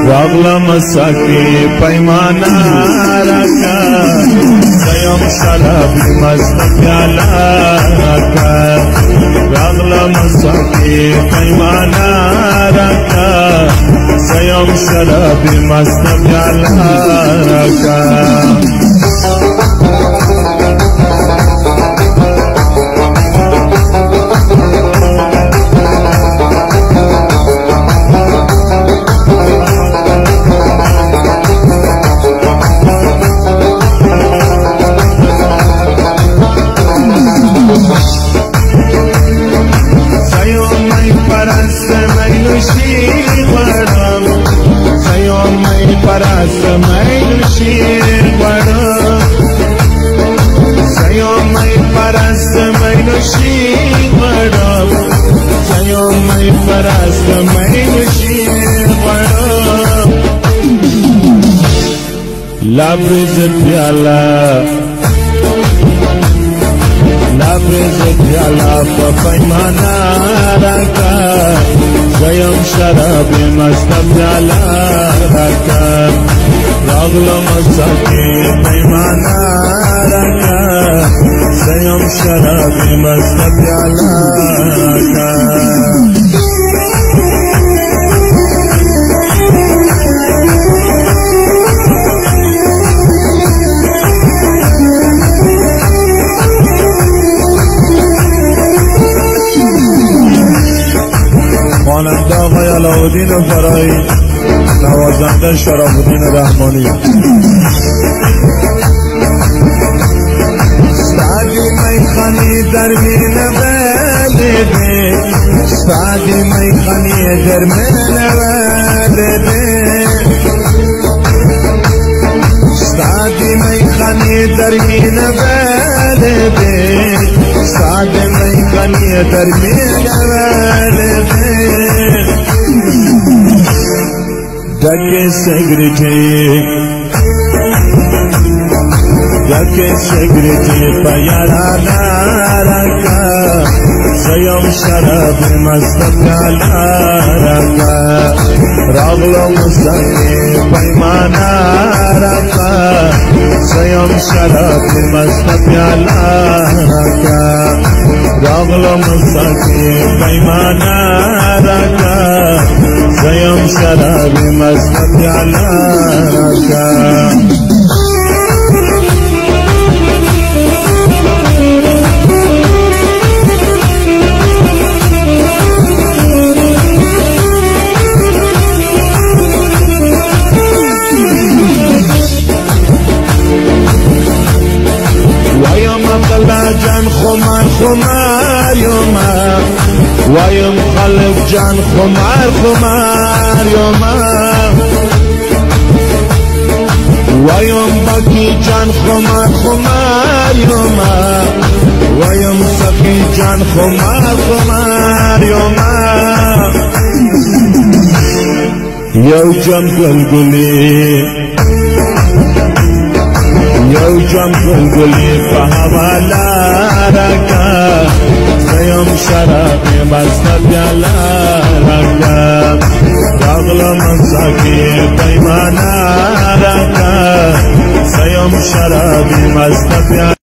راغلم ساقی پیمانا رکا سیم شرابی مست پیالا رکا راغلم ساقی پیمانا رکا سیم شرابی مست پیالا رکا لبریز پیالا پا پیمانا رکا سیم شرابی مست پیالا رکا راغلم ساقی پیمانا رکا سیم شرابی مست پیالا رکا خواننده آقای علاءالدین فرایی، نوازنده شراف‌الدین رحمانی. سادی میخانی در مینه ولیده، سادی میخانی در مینه ولیده، سادی میخانی در مینه ولیده، سادی میخانی در مینه ولیده. Dake segreti payara naraka sayam sharabi mast pyala raka raghlam saki paymana raka sayam sharabi mast pyala raka raghlam saki paymana raka sayam sharabi mast pyala raka جان خمار یوما ویم خلف جان خمار یوما ویم بکی جان خمار یوما ویم سخی جان خمار یوما یو جان گلگلی یو جم گلگلی په حوالا رکا سیم شرابی مست پیالا رکا راغلم ساقی پیمانا رکا سیم شرابی مست پیالا